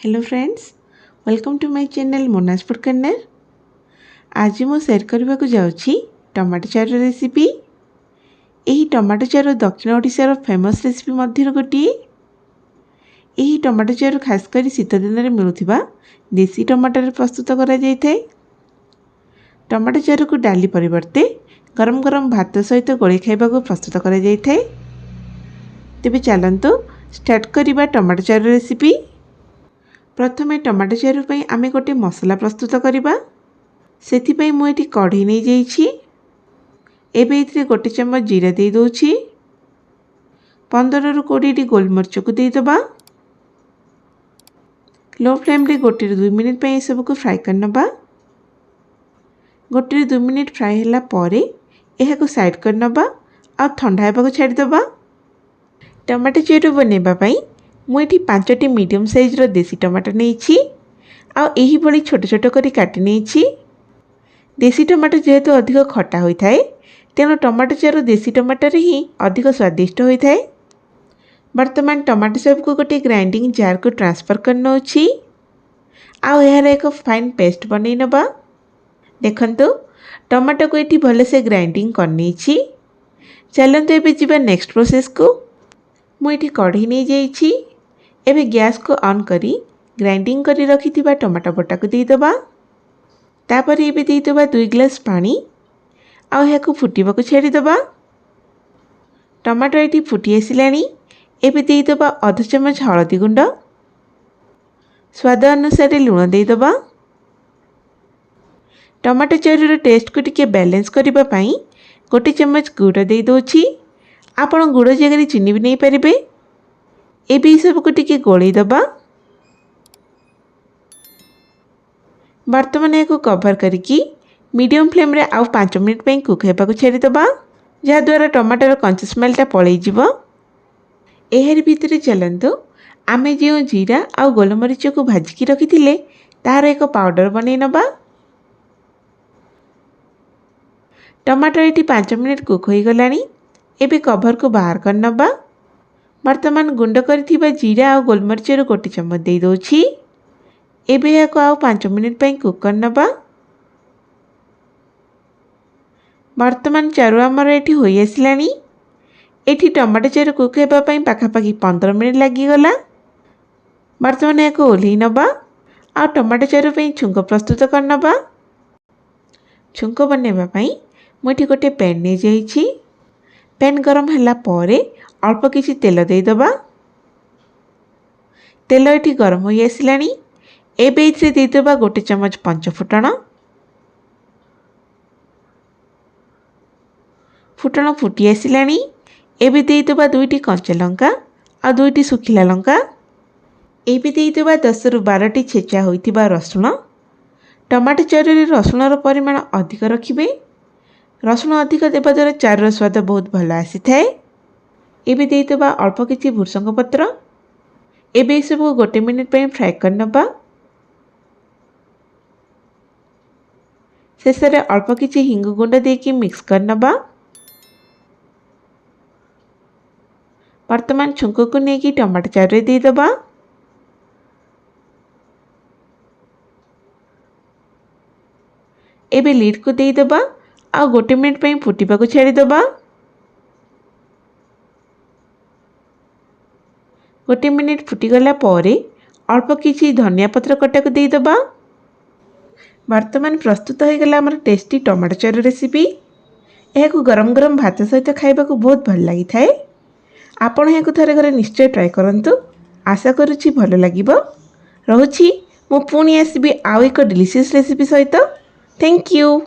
Hello friends, welcome to my channel Mona's food corner. आज मु share करने को जाऊँगी टमाटो चारू रेसिपी। यही टमाटो चारू दक्षिण ओडिशार फेमस रेसिपी मध्य गोटे। यही टमाटो चारू खासकर शीत दिन में मिलूथिबा देसी टमाटर प्रस्तुत करा जाय थाए। टमाटो चारू को डाली परिवर्ते गरम गरम भात सहित गोली खाइबा को प्रस्तुत करा जाय थाए। तेबे चलंतु स्टार्ट करिबा टमाटो चारू रेसिपी। प्रथमे टमाटो चारू पई आमे गोटे मसला प्रस्तुत करिबा। सेथिपई मु एठी कढ़ी नै जाइछि। एबे इथरे गोटे चम्मच जीरा दे दोछि। 15 रु 20 टी गोलमरिच को दे दबा। लो फ्लेम रे गोटे 2 मिनिट पई सब को फ्राई करनबा। गोटे 2 मिनिट फ्राई होला परे एहा को साइड करनबा आ ठंडा हेबा को छाडी दबा। टमाटो चारू बनेबा पई मु एठी 5टी मीडियम साइज रो देसी टमाटर नेछि आ एही भली छोट छोट करी काटि नेछि। देसी टमाटर जेहेतु अधिक खट्टा होई थाए तेनो टमाटो चारू देसी टमाटर ही अधिक स्वादिष्ट होई थाए। वर्तमान टमाटो सब को गोटे ग्राइंडिंग जार को ट्रांसफर करनो अछि आ एहार एक फाइन पेस्ट बनै नबा। देखंतु टमाटो को एठी भले से ग्राइंडिंग करनी छी। चलंतु एबे जिबा नेक्स्ट प्रोसेस को। मु एठी कढ़ी नै जाइछि। एबे गैस को ऑन करी ग्राइंडिंग करी रखिथिबा टमाटो बटा को दे दबा। तापर एबे दे दबा 2 ग्लास पानी आ एहा को फुटीबा को छाडी दबा। टमाटो एठी फुटी आसिलानी। एबे दे दबा आधा चम्मच हळदी गुंड, स्वाद अनुसार लूण दे दबा। टमाटो चारू रो टेस्ट को टिके बैलेंस करिबा पई गोटे चम्मच गुड़ दे दोछि। आपण गुड़ जगह चीनी भी नहीं पारिबे। एबे सब को टिके गोली दबा। वर्तमान को कवर करके मीडियम फ्लेम रे आउ 5 मिनिट पे कुक हेबा को छाडी दबा, जहा द्वारा टमाटर कंचा स्मेलटा पळै जिवो। एहर भितरे चलंतु आमे जे जीरा आ गोलमरिच को भाजिकी रखिथिले तार एक पाउडर बनै नबा। टमाटर एटी 5 मिनिट कुक होई गलानी। एबे कवर को बाहर कर नबा। वर्तमान गुंड करथिबा जीरा आ गोलमरिच रो गोटे चम्मच दे दोछि। एबे या को आउ 5 मिनिट पई कुक कर नबा। वर्तमान चारू हमर एठी होई आसिलानी। एठी टमाटो चारू कुक हेबा पई पाखा पाखी 15 मिनिट लागि गला। वर्तमान या को ओल्ही नबा आ टमाटो चारू पई छुंको प्रस्तुत कर नबा। छुंको बनेबा पई मु एठी गोटे पैन नै जाइछि। पैन गरम होला परे अल्प किछि तेल दे दबा। तेल एठी गरम होई आसिलानी। एबे इथरे दे दबा गोटे चम्मच पंच फुटण। फुटण फुटी आसिलानी। एबे दे दबा 2टी कंचा लंका आ 2टी सुखिला लंका। एबे दे दबा 10 रु 12 टी छेचा होइतिबा रसुण। टमाटो चारू रे रसुण रो परिमाण अधिक रखिबे। रसुण अधिक देबा द्वारा चारूर स्वाद बहुत भल आसी थाए। एबे दे दबा अल्प किछि भुरसंग पत्र। एबे सब को गोटे मिनिट पे फ्राई कर नबा। शेषरे अल्प किछि हिंग गुंड देकी मिक्स कर नबा। वर्तमान छुंको को नेकी टमाटो चारू रे दे दबा। एबे लीड को दे दबा आ गोटे मिनिट पे फुटीबा को छाडी दबा। गोटे मिनिट फुटी गला परे अल्प किछि धनिया पत्र कटा को दे दबा। वर्तमान प्रस्तुत हो गला हमर टेस्टी टमाटो चारू रेसिपी। एहा को गरम गरम भात सहित खाइबा को बहुत भल लागि थाए। आपण एहा को थरे घरे निश्चय ट्राई करंतु। आशा करूछि भल लागिबो। रहुछि मु पुनी आसीबी आउ एक डिलीशियस रेसिपी सहित। Thank you.